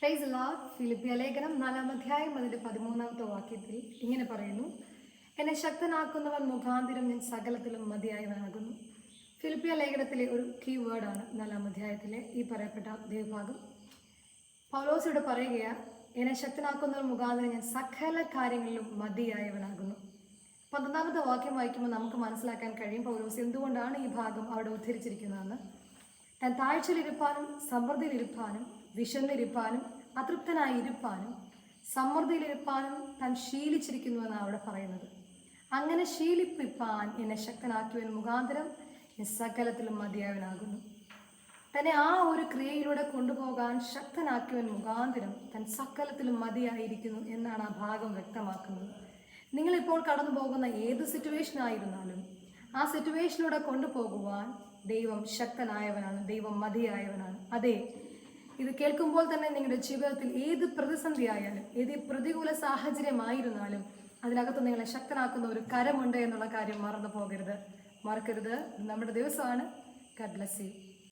Praise Lord. ഫിലിപ്പിയ ലേഖനം 4-ാം അധ്യായം അതിൻ്റെ 13-ാമത്തെ വാക്യത്തിൽ ഇങ്ങനെ പറയുന്നു, എന്നെ ശക്തനാക്കുന്നവൻ മുഖാന്തിരം ഞാൻ സകലത്തിലും മതിയായവനാകുന്നു. ഫിലിപ്പിയ ലേഖനത്തിലെ ഒരു കീ വേർഡാണ് 4-ാം അധ്യായത്തിലെ ഈ പറയപ്പെട്ട ദേവഭാഗം. പൗലോസിവിടെ പറയുകയാണ്, എന്നെ ശക്തനാക്കുന്നവൻ മുഖാന്തിരം ഞാൻ സകല കാര്യങ്ങളിലും മതിയായവനാകുന്നു. 11-ാമത്തെ വാക്യം വായിക്കുമ്പോൾ നമുക്ക് മനസ്സിലാക്കാൻ കഴിയും പൗലോസ് എന്തുകൊണ്ടാണ് ഈ ഭാഗം അവിടെ ഉദ്ധരിച്ചിരിക്കുന്നതെന്ന്. താൻ താഴ്ചയിലിരുപ്പാനും സമൃദ്ധിയിലിരുപ്പാനും വിശന്നിരിപ്പാനും അതൃപ്തനായിരിക്കാനും സമൃദ്ധിയിലിരിപ്പാനും താൻ ശീലിച്ചിരിക്കുന്നുവെന്നാണ് അവിടെ പറയുന്നത്. അങ്ങനെ ശീലിപ്പിപ്പാൻ എന്നെ ശക്തനാക്കിയവൻ മുഖാന്തരം സകലത്തിലും മതിയായവനാകുന്നു. തന്നെ ആ ഒരു ക്രിയയിലൂടെ കൊണ്ടുപോകാൻ ശക്തനാക്കിയവൻ മുഖാന്തരം താൻ സകലത്തിലും മതിയായിരിക്കുന്നു എന്നാണ് ആ ഭാഗം വ്യക്തമാക്കുന്നത്. നിങ്ങളിപ്പോൾ കടന്നു പോകുന്ന ഏത് സിറ്റുവേഷൻ ആയിരുന്നാലും ആ സിറ്റുവേഷനിലൂടെ കൊണ്ടുപോകുവാൻ ദൈവം ശക്തനായവനാണ്, ദൈവം മതിയായവനാണ്. അതെ, ഇത് കേൾക്കുമ്പോൾ തന്നെ നിങ്ങളുടെ ജീവിതത്തിൽ ഏത് പ്രതിസന്ധി ആയാലും ഏത് പ്രതികൂല സാഹചര്യമായിരുന്നാലും അതിനകത്ത് നിങ്ങളെ ശക്തനാക്കുന്ന ഒരു കരമുണ്ട് എന്നുള്ള കാര്യം മറക്കരുത്. നമ്മുടെ ദിവസമാണ്. God bless you.